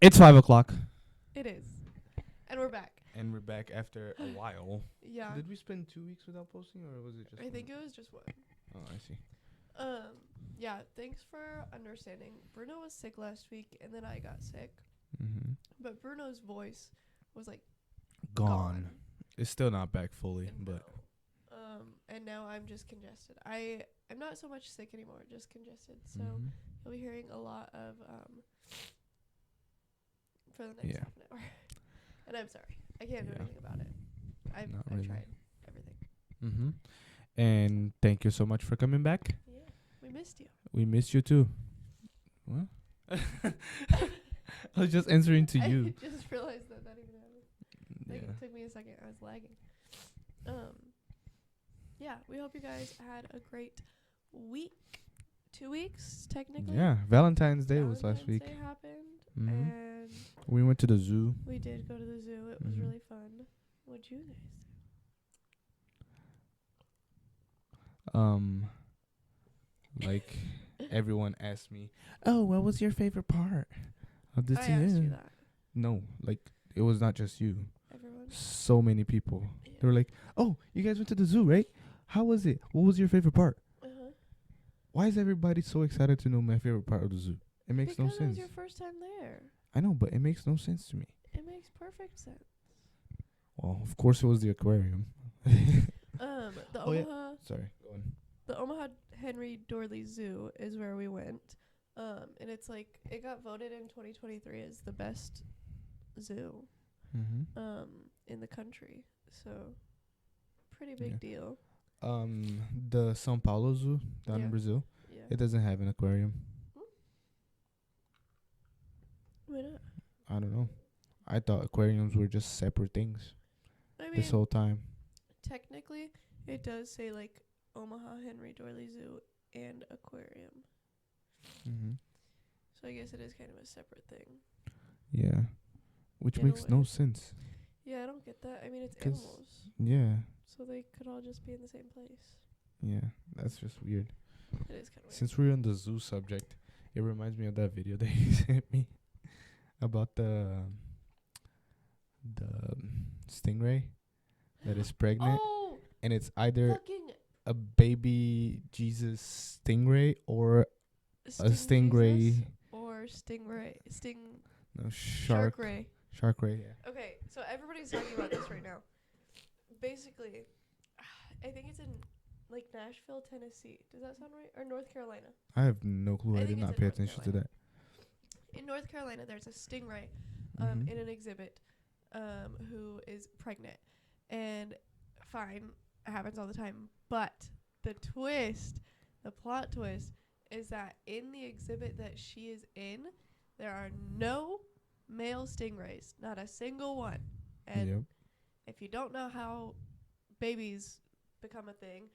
It's 5 o'clock. It is. And we're back. And we're back after a while. Yeah. Did we spend 2 weeks without posting, or was it just? I think it was just one. Oh, I see. Yeah, thanks for understanding. Bruno was sick last week, and then I got sick. Mm-hmm. But Bruno's voice was like Gone. It's still not back fully, but and now I'm just congested. I'm not so much sick anymore, just congested. So you'll be hearing a lot of for the next half an hour. And I'm sorry, I can't do anything about it. I've tried everything. Mm-hmm. And thank you so much for coming back. Yeah, we missed you. We missed you too. What? I was just answering to you. I just realized that even happened. Like, it took me a second. I was lagging. Yeah, we hope you guys had a great week. 2 weeks, technically. Yeah, Valentine's Day was last week. Valentine's Day happened, Mm-hmm. and We went to the zoo. we did go to the zoo. It was really fun. What'd you guys do? Like everyone asked me, "Oh, what was your favorite part of the I asked you that. No, like it was not just you. Everyone. So many people. Yeah. They were like, "Oh, you guys went to the zoo, right? How was it? What was your favorite part?" Uh-huh. Why is everybody so excited to know my favorite part of the zoo? It makes no Because it was sense. your first time there. I know, but it makes no sense to me. It makes perfect sense. Well, of course it was the aquarium. The Oh, yeah. Omaha, Sorry, go on. the Omaha Henry Dorley Zoo is where we went. And it's like it got voted in 2023 as the best zoo Mm-hmm. in the country. So pretty big deal. The São Paulo Zoo down in Brazil, Yeah. it doesn't have an aquarium. Why not? I don't know. I thought aquariums were just separate things I mean, this whole time. technically, it does say like Omaha Henry Dorley Zoo and aquarium. Mm-hmm. So I guess it is kind of a separate thing. Yeah, which In a makes no way. sense. Yeah, I don't get that. I mean, it's 'Cause animals, Yeah, so they could all just be in the same place. yeah, that's just weird. It is kind of weird. Since we're on the zoo subject, it reminds me of that video that you sent me about the stingray that is pregnant, Oh, and it's either fucking a baby Jesus stingray or a stingray. Jesus or Shark ray. Shark ray. Yeah. Okay, so everybody's talking about this right now. Basically, I think it's in like Nashville, Tennessee. Does that sound right? Or North Carolina? I have no clue. I I think did it's not in pay North attention to Carolina. that. In North Carolina, there's a stingray Mhm. in an exhibit who is pregnant. And fine, it happens all the time. But the plot twist, is that in the exhibit that she is in, there are no male stingrays. Not a single one. And Yep. if you don't know how babies become a thing,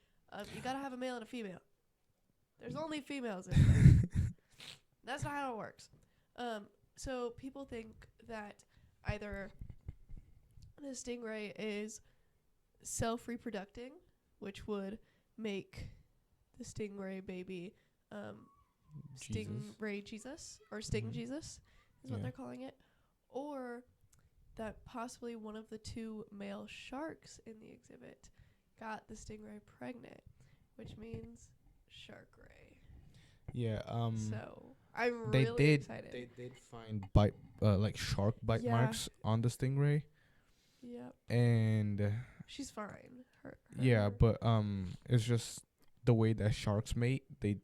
you gotta have a male and a female. There's only females in there. That's not how it works. So people think that either the stingray is self-reproducting, which would make the stingray baby stingray Jesus or sting Mhm. Jesus is what Yeah. they're calling it, or that possibly one of the two male sharks in the exhibit got the stingray pregnant, which means shark ray. Yeah. So I'm They really did. excited. They did find bite, like shark bite Yeah. marks on the stingray, Yep, and she's fine. Her yeah, but it's just the way that sharks mate. They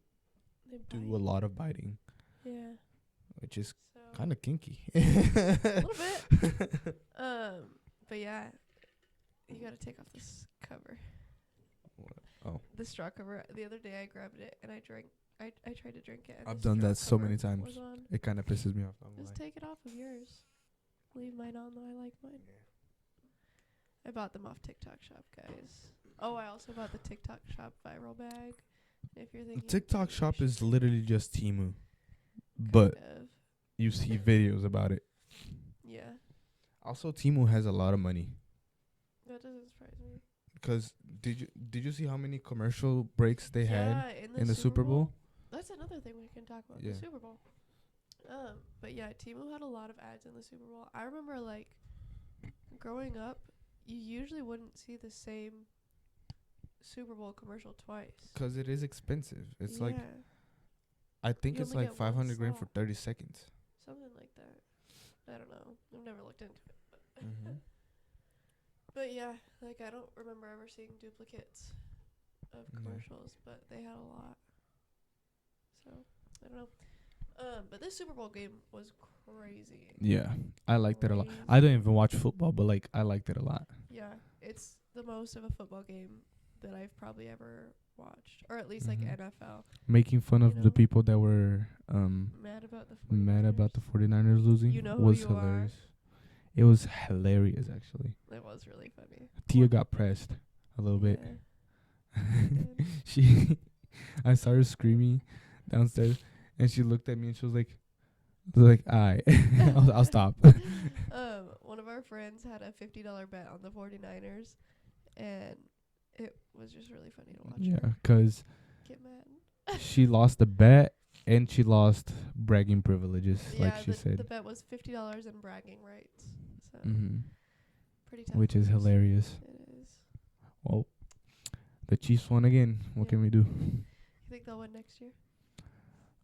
they do bite. a lot of biting, Yeah, which is so kind of kinky. a little bit. But yeah, you gotta take off this cover. What? Oh, The straw cover. The other day I grabbed it and I drank. I tried to drink it. And I've the done straw that so cover many times. was on. It kind of pisses me off. I'm Just like, take it off of yours. Leave mine on though. I like mine. I bought them off TikTok Shop, guys. Oh, I also bought the TikTok Shop viral bag. If you're thinking TikTok maybe you Shop should is literally just Temu, kind but of. you see videos about it. Yeah, Also, Temu has a lot of money. that doesn't surprise me. Because did you see how many commercial breaks they had Yeah, in the Super Bowl? That's another thing we can talk about. Yeah. The Super Bowl. But yeah, Temu had a lot of ads in the Super Bowl. I remember like growing up, you usually wouldn't see the same Super Bowl commercial twice. Because it is expensive. It's yeah, like, I think You it's only like get one 500 grand for slot. 30 seconds. something like that. I don't know. I've never looked into it. Mm-hmm. But yeah, like I don't remember ever seeing duplicates of Yeah. commercials, but they had a lot. So I don't know. But this Super Bowl game was crazy. Yeah, I liked it a lot. I don't even watch football, but like I liked it a lot. Yeah, it's the most of a football game that I've probably ever watched, or at least like Mhm. NFL. Making fun You of know? the people that were Mad about the 49ers. mad about the 49ers losing You know who was you hilarious. It was hilarious, actually. It was really funny. Tia got pressed a little bit. Yeah. She, I saw her screaming downstairs, and she looked at me and she was like, "Alright, I'll stop." One of our friends had a $50 bet on the 49ers, and it was just really funny to watch Yeah, her 'cause get mad. she lost the bet and she lost bragging privileges, like she the said. bet was $50 in bragging rights. So pretty tough. Which is to lose. hilarious. It is. Well, the Chiefs won again. What Yeah. can we do? You think they'll win next year?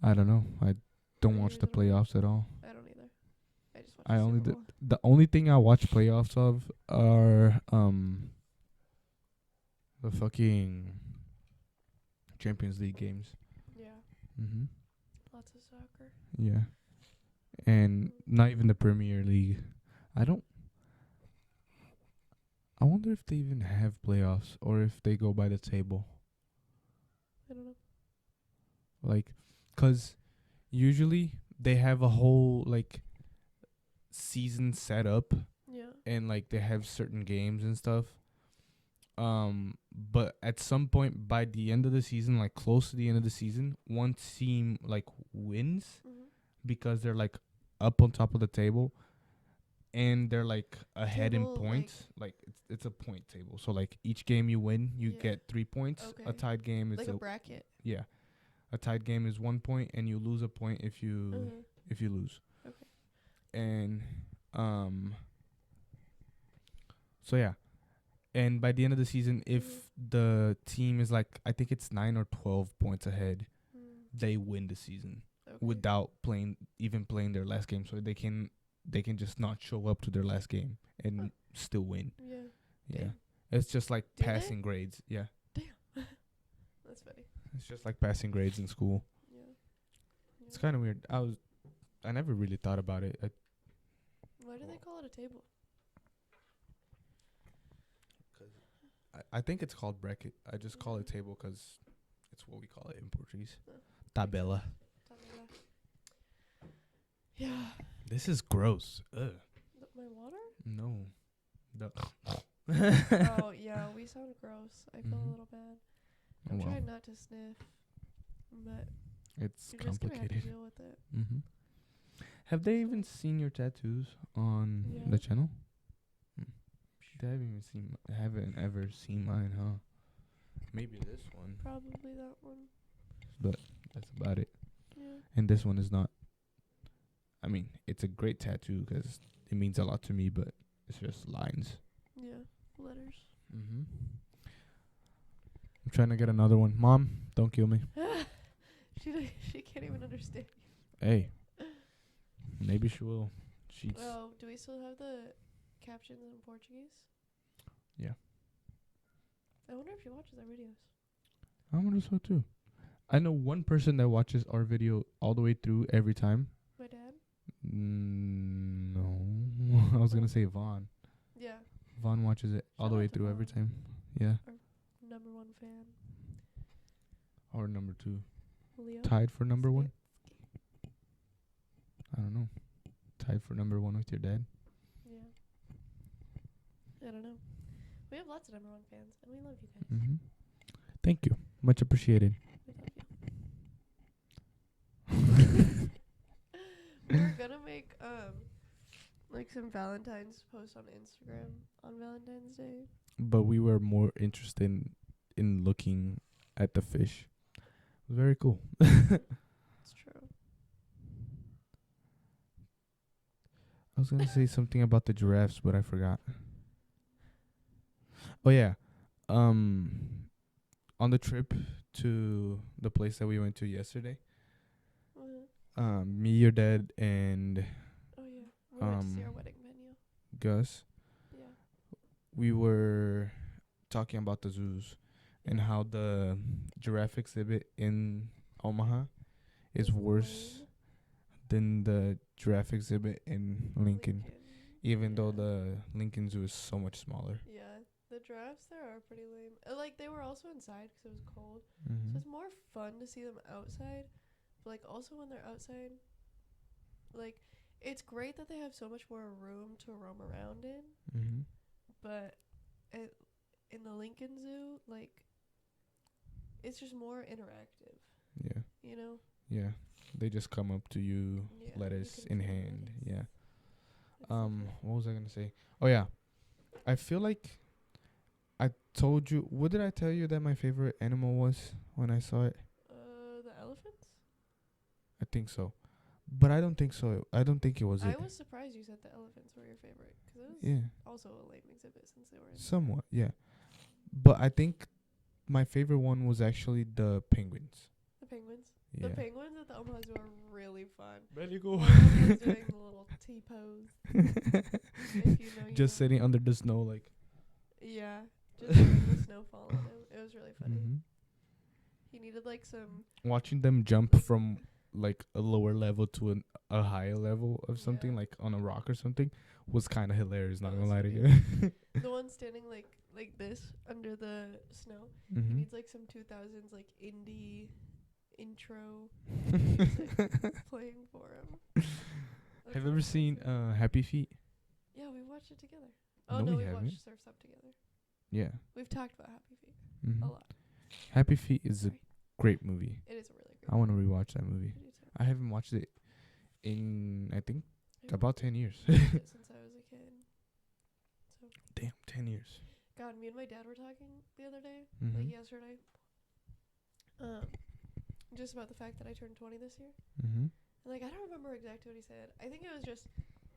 I don't know. I don't Any watch the reason why? playoffs at all. I don't either. I just watch I the only Super the Bowl. the only thing I watch playoffs of are the fucking Champions League games. Yeah, Mhm. lots of soccer. Yeah. And not even the Premier League. I wonder if they even have playoffs or if they go by the table. I don't know. Like, 'cause usually they have a whole like season set up Yeah. and like they have certain games and stuff. But at some point by the end of the season, like close to the end of the season, one team like wins because they're like up on top of the table and they're like ahead in Table, points. Like it's a point table. So like each game you win, you Yeah. get 3 points. Okay. A tied game is Like a bracket. yeah. A tied game is 1 point and you lose a point if you lose. Okay. And so yeah. And by the end of the season, if the team is like, I think it's 9 or 12 points ahead, they win the season without playing their last game. So they can just not show up to their last game and still win. Yeah. Yeah. Damn. It's just like Do they? passing grades. Yeah. That's funny. It's just like passing grades in school. Yeah. It's kind of weird. I never really thought about it. Why do they call it a table? I think it's called bracket. I just call it table 'cause it's what we call it in Portuguese. Oh. Tabela. Yeah. This is gross. Ugh. My water? No. The Oh, yeah. We sound gross. I feel a Mhm. little bad. Oh, I'm well. trying not to sniff, but It's you're just gonna have to complicated. deal with it. Mhm. Have they even seen your tattoos on Yeah. the channel? They haven't ever seen mine, huh? Maybe this one. Probably that one. That's about it. Yeah. And this one is not. I mean, it's a great tattoo 'cause it means a lot to me, but it's just lines. Yeah. Letters. Mhm. I'm trying to get another one. Mom, don't kill me. She can't even understand. Hey. Maybe she will. She's Oh, do we still have the captions in Portuguese? Yeah. I wonder if she watches our videos. I wonder so too. I know one person that watches our video all the way through every time. My dad? No. I was going to say Vaughn. Yeah. Vaughn watches it all the Shout way out to through every Vaughn. time. Yeah. Number one fan. Or number 2. Leo. Tied for number 1? I don't know. Tied for number 1 with your dad? Yeah. I don't know. We have lots of number one fans, and we love you guys. Mm-hmm. Thank you. Much appreciated. We love you. We're gonna make like some Valentine's posts on Instagram on Valentine's Day. But we were more interested in looking at the fish. It was very cool. It's true. I was gonna say something about the giraffes, but I forgot. Oh yeah, um, on the trip to the place that we went to yesterday, me, your dad, and Oh yeah, we went to see our wedding venue. Gus, Yeah. we were talking about the zoos and how the giraffe exhibit in Omaha is worse lame. than the giraffe exhibit in Lincoln. Even though the Lincoln Zoo is so much smaller. Yeah, the giraffes there are pretty lame. Like, they were also inside because it was cold. Mm-hmm. So it's more fun to see them outside. But, like, also when they're outside, like, it's great that they have so much more room to roam around in. Mm-hmm. But in the Lincoln Zoo, like, it's just more interactive. Yeah. You know? Yeah. They just come up to you, lettuce in hand. Yeah. What was I gonna say? Oh yeah. I feel like I told you. What did I tell you that my favorite animal was when I saw it? The elephants? I think so, but I don't think so. I don't think it was I it. was surprised you said the elephants were your favorite because it was Yeah. also a lame exhibit since they were inside. Somewhat, yeah. But I think my favorite one was actually the penguins. The penguins? Yeah. The penguins at the Omaha Zoo are really fun. Ready go. One of them was doing the little T-pose. If you know, you Just know. sitting under the snow like. Yeah, just letting the snow fall on him. It was really funny. Mm-hmm. He needed like some. Watching them jump from like a lower level to a higher level of something, like on a rock or something, was kind of hilarious. Not gonna lie to you. The one standing like this under the snow. Mm-hmm. He needs like some 2000s like indie intro music playing for him. Have you ever seen Happy Feet? Yeah, we watched it together. Oh No, no, we we haven't. watched Surf's Up together. Yeah. We've talked about Happy Feet Mm-hmm. a lot. Happy Feet is a great movie. It is a really great. I want to rewatch that movie. I do too. I haven't watched it in I think about 10 years. Since I was a kid. So. Damn, 10 years. God, me and my dad were talking the other day, Mm-hmm. like yesterday. Just about the fact that I turned 20 this year. Mm-hmm. And like, I don't remember exactly what he said. I think it was just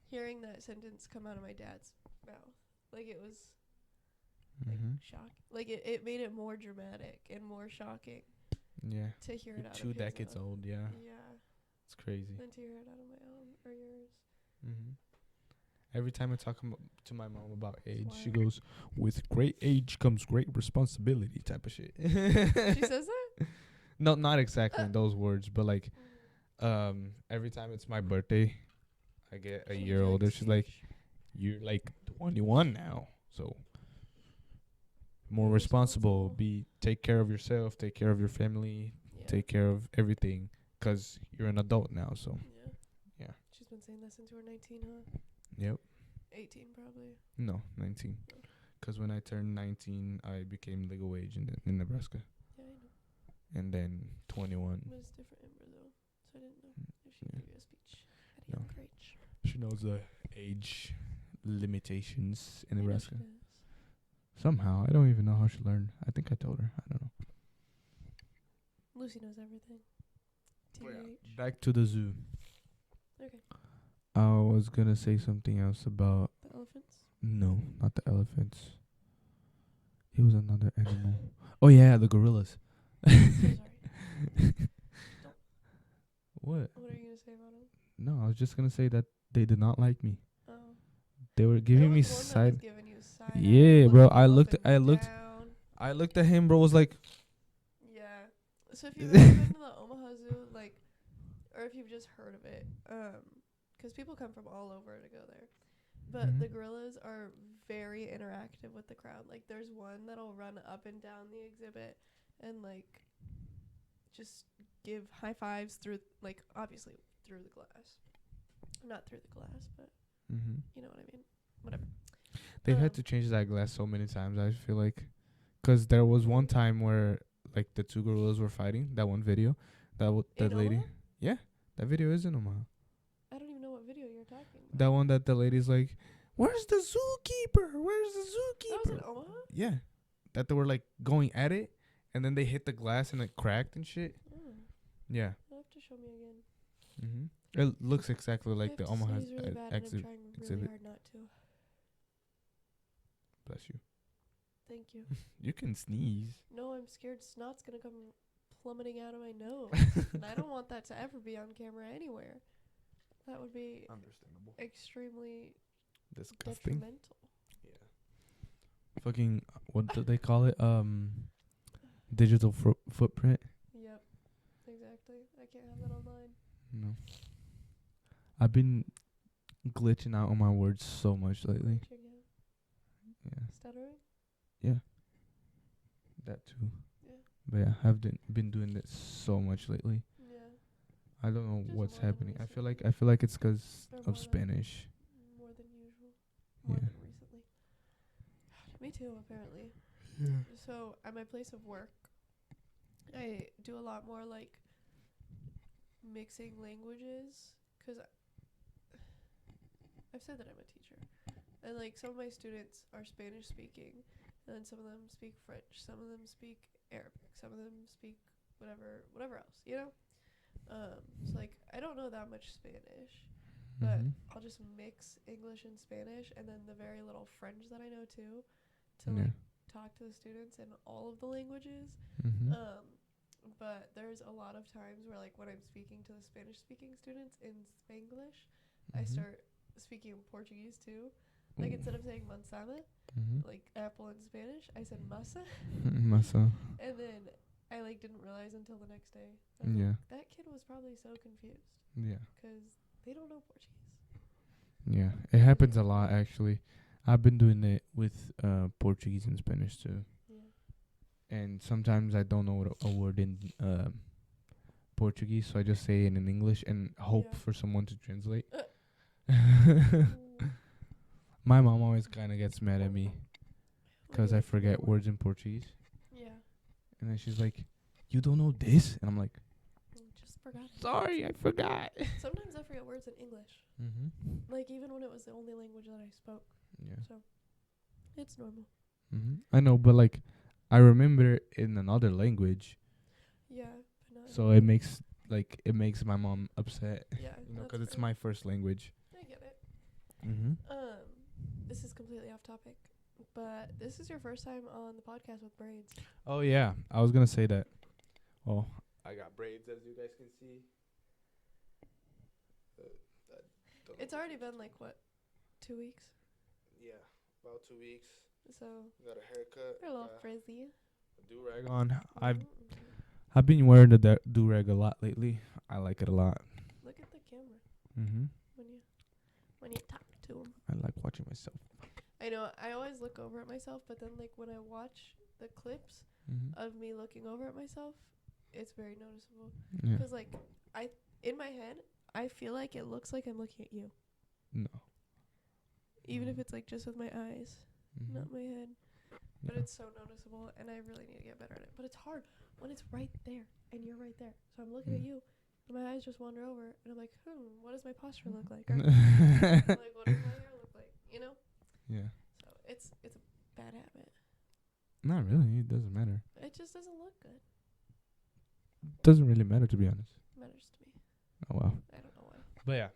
hearing that sentence come out of my dad's mouth. Like, it was like shock. Like, it made it more dramatic and more shocking. Yeah. To hear it out of 2 his decades mouth. old, yeah. Yeah. It's crazy. Than to hear it out of my own or yours. Mm-hmm. Every time I talk to my mom about age, she wild. goes, "With great age comes great responsibility," type of shit. She says that? No, not exactly in those words, but like, every time it's my birthday, I get a year older. She's like, "You're like 21 now, so more responsible. Take care of yourself, take care of your family, take care of everything, 'cause you're an adult now." So, yeah. She's been saying that since we were 19, huh? Yep. 18 probably. No, 19. 'Cause when I turned 19, I became legal age in Nebraska. Yeah, I know. And then 21. But it's different in Brazil, so I didn't know if she gave you a speech at a No. young age. She knows the age limitations in I know Nebraska. she does. Somehow. I don't even know how she learned. I think I told her. I don't know. Lucy knows everything. TBH. Back to the zoo. Okay. I was going to say something else about... The elephants? No, not the elephants. It was another animal. Oh, yeah, the gorillas. So sorry. What? What are you going to say about them? No, I was just going to say that they did not like me. Oh. They were giving me There was one that was side... giving you side Yeah, eye, bro. looking I you up looked and I down. looked at him, bro. Was like... Yeah. So if you've ever been to the Omaha Zoo, like, or if you've just heard of it, 'cause people come from all over to go there. But the gorillas are very interactive with the crowd. Like, there's one that'll run up and down the exhibit and, like, just give high fives through, like, obviously through the glass. Not through the glass, but you know what I mean. Whatever. They've had to change that glass so many times, I feel like. 'Cause there was one time where, like, the two gorillas were fighting. That one video. That lady. Omaha? Yeah. That video is in Omaha. I don't even know what video you're talking about. That one that the lady's like, "Where's the zookeeper? Where's the zookeeper?" That was in Omaha? Yeah. That they were, like, going at it. And then they hit the glass and it cracked and shit. Oh. Yeah. You'll have to show me again. It looks exactly like the I have to Omaha sneeze really bad and I'm trying really hard not to. Bless you. Thank you. You can sneeze. No, I'm scared snot's gonna come plummeting out of my nose. And I don't want that to ever be on camera anywhere. That would be understandable. Extremely Disgusting. detrimental. Yeah. Fucking, what do they call it? Digital footprint. Yep. Exactly. I can't have that online. No. I've been glitching out on my words so much lately. Yeah. Stuttering? Yeah. That too. Yeah. But yeah, I've been doing this so much lately. Yeah. I don't know Just what's more than happening. I recently. feel like it's 'cause Or more of than- Spanish. More than usual. More Yeah. than recently. Me too, apparently. Yeah. So, at my place of work, I do a lot more, like, mixing languages. Because I've said that I'm a teacher. And, like, some of my students are Spanish speaking. And then some of them speak French. Some of them speak Arabic. Some of them speak whatever else, you know? So, like, I don't know that much Spanish. But I'll just mix English and Spanish, and then the very little French that I know too, to like talk to the students in all of the languages. But there's a lot of times where, like, when I'm speaking to the Spanish-speaking students in Spanglish, I start speaking Portuguese too. Like, instead of saying manzana, like apple in Spanish, I said masa. Masa. And then I, like, didn't realize until the next day. Yeah. Like, that kid was probably so confused. Yeah. Because they don't know Portuguese. Yeah, it happens a lot actually. I've been doing it with Portuguese and Spanish too. Yeah. And sometimes I don't know what a word in Portuguese, so I just say it in English and hope for someone to translate. My mom always kind of gets mad at me 'cause I forget words in Portuguese. Yeah. And then she's like, "You don't know this?" And I'm like, Just forgot. "Sorry, I forgot." Sometimes I forget words in English. Like, even when it was the only language that I spoke. Yeah. So, it's normal. I know, but like, I remember in another language. Yeah. But not So it makes my mom upset. Yeah. You know, 'cause it's my first language. I get it. Mm-hmm. This is completely off topic, but this is your first time on the podcast with braids. Oh yeah, I was gonna say that. Oh, I got braids, as you guys can see. It's already been like what, 2 weeks? Yeah, about 2 weeks. So Got a haircut. you're a little frizzy. A do-rag on. Mm-hmm. I've been wearing the do-rag a lot lately. I like it a lot. Look at the camera Mm-hmm. when you talk to him. I like watching myself. I know. I always look over at myself, but then, like, when I watch the clips of me looking over at myself, it's very noticeable. Yeah. 'Cause, like, in my head, I feel like it looks like I'm looking at you. No. Even if it's, like, just with my eyes, not my head. But it's so noticeable, and I really need to get better at it. But it's hard when it's right there, and you're right there. So I'm looking at you, and my eyes just wander over, and I'm like, what does my posture look like? Or, like, what does my hair look like? You know? Yeah. So it's a bad habit. Not really. It doesn't matter. It just doesn't look good. Doesn't really matter, to be honest. It matters to me. Oh well. I don't know why. But yeah,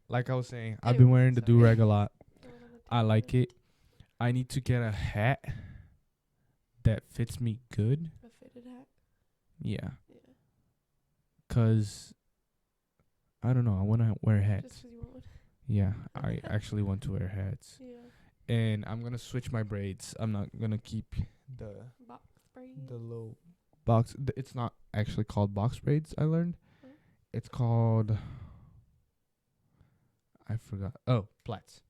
like I was saying, I've been wearing the do-rag a lot. I like it. I need to get a hat that fits me good. A fitted hat? Yeah. Yeah. 'Cause I don't know. I want to wear hats. Just 'cause you want one? Yeah, I actually want to wear hats. Yeah. And I'm going to switch my braids. I'm not going to keep the Box braid? the low box. It's not actually called box braids, I learned. It's called, I forgot. Oh, plaits.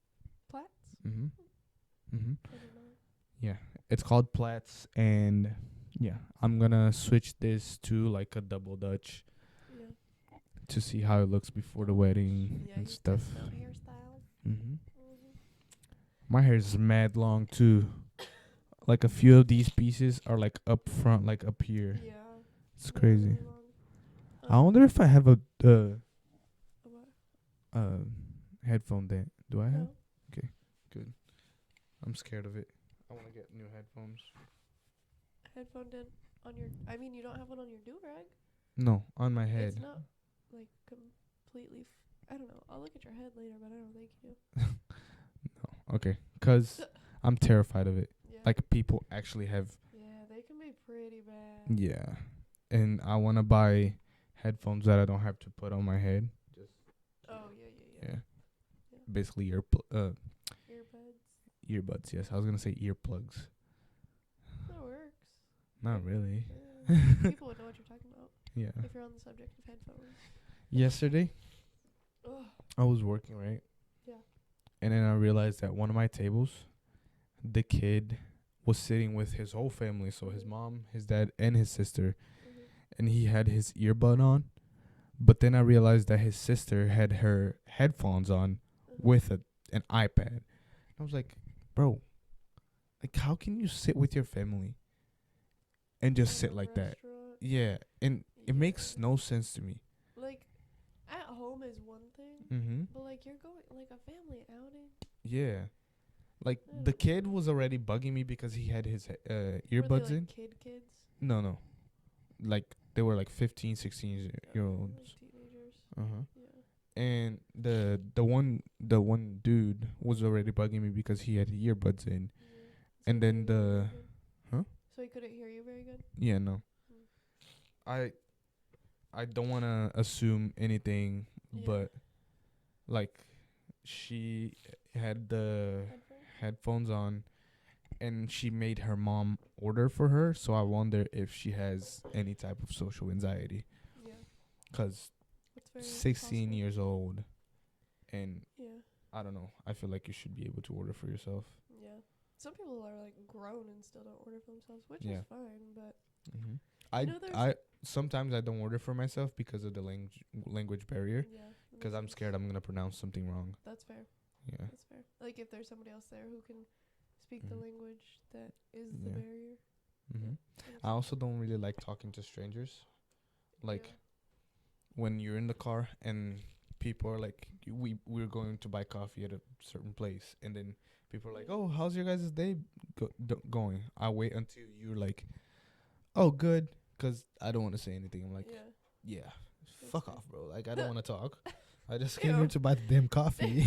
Plaits? Mm-hmm. Mm-hmm. I don't know. Yeah, it's called plaits, and yeah, I'm gonna switch this to like a double Dutch Yeah. to see how it looks before the wedding Yeah, and you stuff. test out hairstyle. Mm-hmm. My hair is mad long too. Like a few of these pieces are like up front, like up here. Yeah. It's they're crazy. really long. I wonder if I have a What? headphone dent. Do I have? No. Okay, good. I'm scared of it. I want to get new headphones. Headphone dent on your... I mean, you don't have one on your do-rag? No, on my head. It's not, like, completely... I don't know. I'll look at your head later, but I don't think you do. Okay. Because I'm terrified of it. Yeah. Like, people actually have. Yeah, they can be pretty bad. Yeah. And I want to buy headphones that I don't have to put on my head. Oh, yeah. Yeah. Yeah. Basically, Earbuds. earbuds. Yes. I was going to say earplugs. That works. Not really. People would know what you're talking about. Yeah. If you're on the subject of headphones. Yesterday, Ugh. I was working, right? Yeah. And then I realized that one of my tables, the kid was sitting with his whole family. So his mom, his dad, and his sister. Mm-hmm. And he had his earbud on. But then I realized that his sister had her headphones on with an iPad. I was like, bro, like, how can you sit with your family and just sit like that? Yeah. And it makes no sense to me. Like, at home is one thing, Mm-hmm. but like you're going like a family outing. Yeah. Like, the kid was already bugging me because he had his earbuds Were they, in. Kids? No. Like, they were like 15, 16-year-olds. Like teenagers. Uh-huh. Yeah. And the one dude was already bugging me because he had earbuds in. So And then So he couldn't hear you very good? Yeah, no. I don't want to assume anything, but like, she had the headphones on and she made her mom order for her, so I wonder if she has any type of social anxiety. Yeah. 'Cause 16 possible. years old, and Yeah. I don't know. I feel like you should be able to order for yourself. Yeah. Some people are like grown and still don't order for themselves, which Yeah. is fine, but Mm-hmm. there's I sometimes I don't order for myself because of the language barrier. yeah. Because I'm scared I'm gonna pronounce something wrong. That's fair. Yeah. That's fair. Like if there's somebody else there who can speak the language that is the Yeah. barrier. Mm-hmm. I also don't really like talking to strangers. Like, when you're in the car and people are like, we're going to buy coffee at a certain place, and then people are like, oh, how's your guys' day going? I wait until you're like, oh, good, because I don't want to say anything. I'm like, yeah, fuck off, bro. Like, I don't want to talk. I just came here to buy the damn coffee.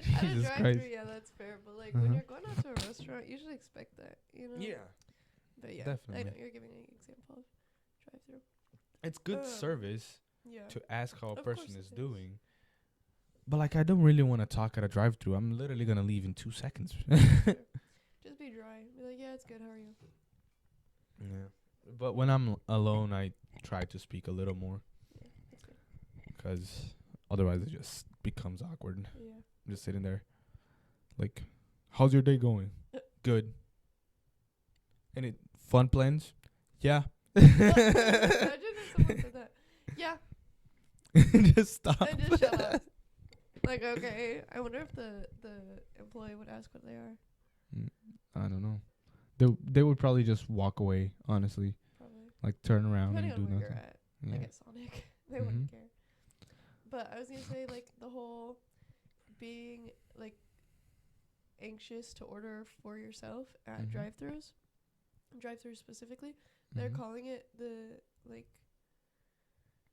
Jesus Christ. Yeah, that's fair. But like when you're going out to a restaurant, you should expect that, you know? Yeah. But yeah, Definitely. I know you're giving an example of drive-through. It's good service Yeah. to ask how a Of person course is it is. doing. But like, I don't really want to talk at a drive-through. I'm literally gonna leave in 2 seconds. Sure. Just be dry. Be like, yeah, it's good. How are you? Yeah. But when I'm alone, I try to speak a little more. Yeah, that's good. Because otherwise it just becomes awkward. Yeah. I'm just sitting there. Like, how's your day going? Good. Any fun plans? Yeah. Imagine if someone said that. Yeah. Just stop. And just shut up. Like, okay. I wonder if the employee would ask what they are. I don't know. They would probably just walk away, honestly. Probably. Like, turn around Depending and do on where nothing. you're at. Yeah. Like at Sonic. They wouldn't care. But I was going to say, like, the whole being, like, anxious to order for yourself at drive-thrus specifically, they're calling it the, like,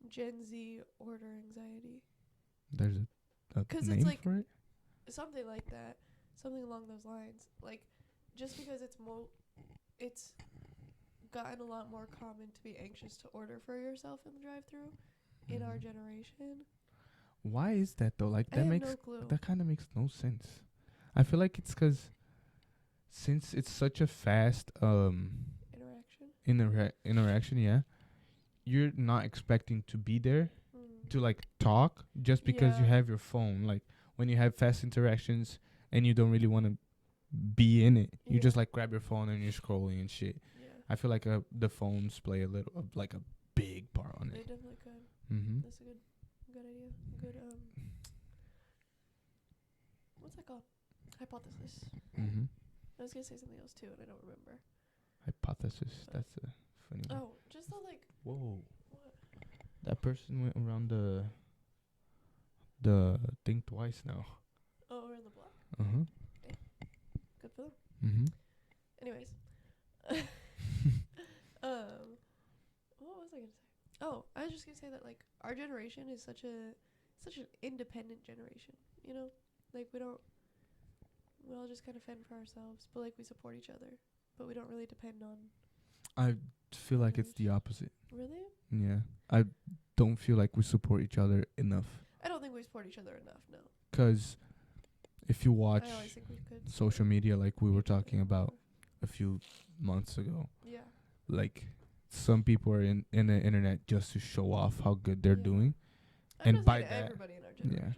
Gen Z order anxiety. There's a 'Cause name it's like for it? something like that. Something along those lines. Like, just because it's gotten a lot more common to be anxious to order for yourself in the drive-thru in our generation. Why is that though? Like, I have no clue. that kind of makes no sense. I feel like it's 'cause since it's such a fast interaction, yeah, you're not expecting to be there to like talk just because you have your phone. Like, when you have fast interactions and you don't really want to be in it, you just like grab your phone and you're scrolling and shit. Yeah. I feel like the phones play a little like a big part on They it. definitely could. That's a good idea. Good what's that called? Hypothesis. I was gonna say something else too, and I don't remember. Hypothesis. That's a funny one. Oh, just the like. Whoa. What? That person went around the thing twice now. Oh, around the block. Okay. Good for them. Anyways, what was I gonna say? Oh, I was just gonna say that like our generation is such an independent generation. You know, like we all just kind of fend for ourselves, but like we support each other, but we don't really depend on. I feel like it's the opposite. Really? Yeah. I don't feel like we support each other enough. I don't think we support each other enough. No. 'Cause if you watch I always think we could social media, like we were talking about a few months ago, Yeah. like some people are in the internet just to show off how good they're Yeah. doing, I'm and not by saying that, everybody in our generation.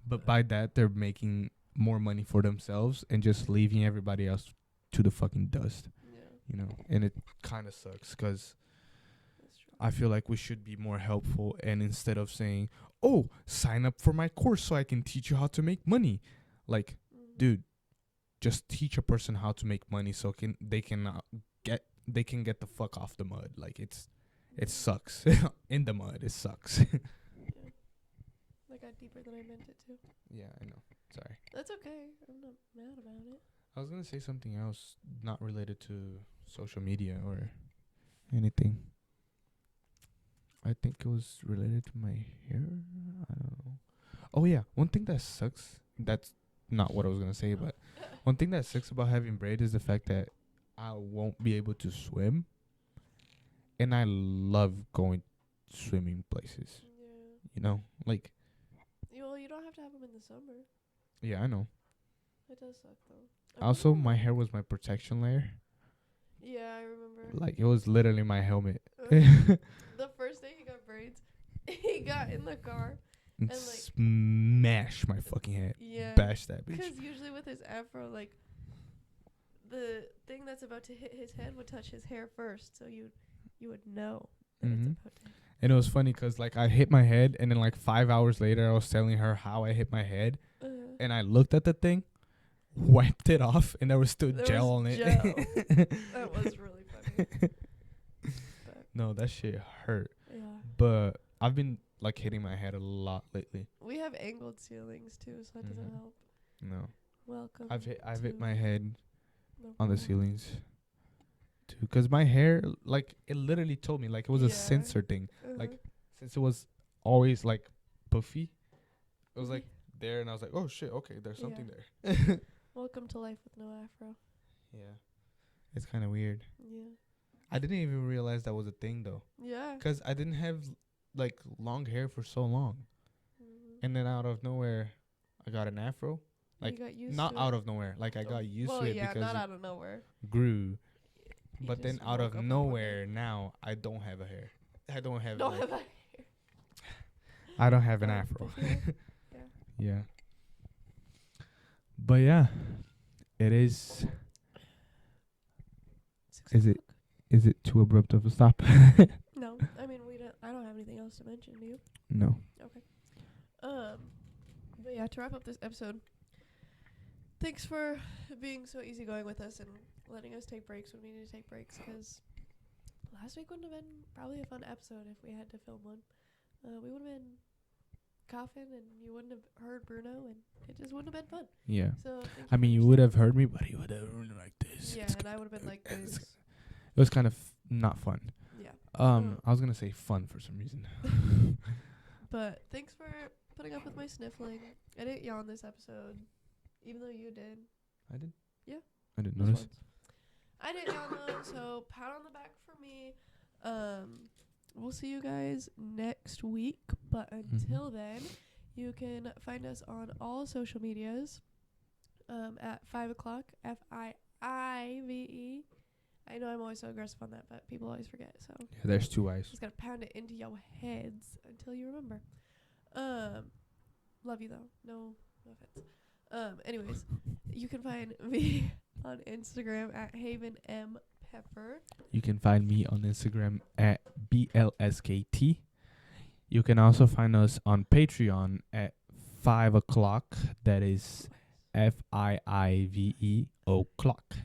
but by that they're making more money for themselves and just leaving everybody else to the fucking dust. Yeah. You know, and it kind of sucks 'cause That's true. I feel like we should be more helpful, and instead of saying, "Oh, sign up for my course so I can teach you how to make money," like, dude, just teach a person how to make money so they can get the fuck off the mud. Like it sucks in the mud. It sucks. Yeah. That got deeper than I meant it to. Yeah, I know. Sorry. That's okay. I'm not mad about it. I was gonna say something else, not related to social media or anything. I think it was related to my hair. I don't know. Oh yeah, one thing that sucks. That's not what I was gonna say, but one thing that sucks about having braids is the fact that I won't be able to swim, and I love going swimming places. Yeah. You know, like Well, you don't have to have them in the summer. yeah, I know. It does suck though. Also, my hair was my protection layer. Yeah, I remember. Like it was literally my helmet. The first day he got braids, he got in the car And like smash my fucking head. yeah, Bash that bitch. because usually with his afro, like the thing that's about to hit his head would touch his hair first, so you would know that it's about to. And it was funny 'cause like I hit my head, and then like 5 hours later I was telling her how I hit my head, and I looked at the thing, wiped it off, and there was still gel on it. That was really funny. But No, that shit hurt. yeah, But I've been like hitting my head a lot lately. we have angled ceilings too, so that doesn't help. No, Welcome. I've hit to my head no on the problem. ceilings too, 'cause my hair, like, it literally told me like it was a Yeah. sensor thing. Like Uh-huh. since it was always like puffy, it was like there, and I was like, oh shit, okay, there's something there. Welcome to life with no afro. Yeah, it's kind of weird. Yeah. I didn't even realize that was a thing though, Yeah. 'cause I didn't have like long hair for so long, and then out of nowhere, I got an afro. Like, you got used not to out it. of nowhere. Like I got used Well, to it yeah, because not it out of nowhere. grew. You But then just out woke of up one nowhere, now I don't have a hair. I don't have. Don't like, have that. I don't have an Oh, afro. yeah. Yeah. But yeah, it is. Is it? Is it too abrupt of a stop? No, I mean we don't. I don't have anything else to mention. Do you? No. Okay. But yeah, to wrap up this episode, thanks for being so easygoing with us and letting us take breaks when we need to take breaks. 'Cause last week wouldn't have been probably a fun episode if we had to film one. We would have been coughing and you wouldn't have heard Bruno, and it just wouldn't have been fun. Yeah. So I mean, you would have heard me, but you would have been like this. Yeah, and I would have been like this. It was kind of not fun. Yeah. I was gonna say fun for some reason. But thanks for putting up with my sniffling. I didn't yawn this episode, even though you did. I did. Yeah. I didn't Just notice. once. I didn't yawn though, so pat on the back for me. We'll see you guys next week. But until then, you can find us on all social medias. At fiiveoclock, FIIVE. I know I'm always so aggressive on that, but people always forget. So Yeah, there's 2 eyes. just gotta pound it into your heads until you remember. Love you though. No offense. Anyways, you can find me on Instagram at HavenMPepper. You can find me on Instagram at BLSKT. You can also find us on Patreon at 5 o'clock. That is FIIVE o'clock.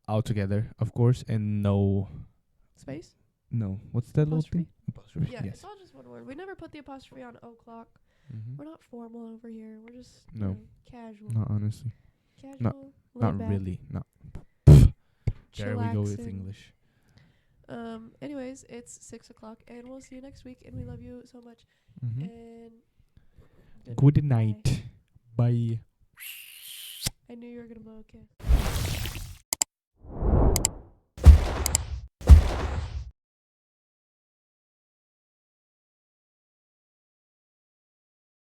All together, of course, and no. Space? No. What's that little thing? Apostrophe? Yeah, Yes. it's all just one word. We never put the apostrophe on o'clock. Mm-hmm. We're not formal over here. We're just No. Casual. Not honestly. Casual. Not laid back, really. Not. There we go with chillaxing. English. Anyways, it's 6 o'clock, and we'll see you next week. And we love you so much. Mm-hmm. And Good night. Bye. I knew you were gonna blow a kiss.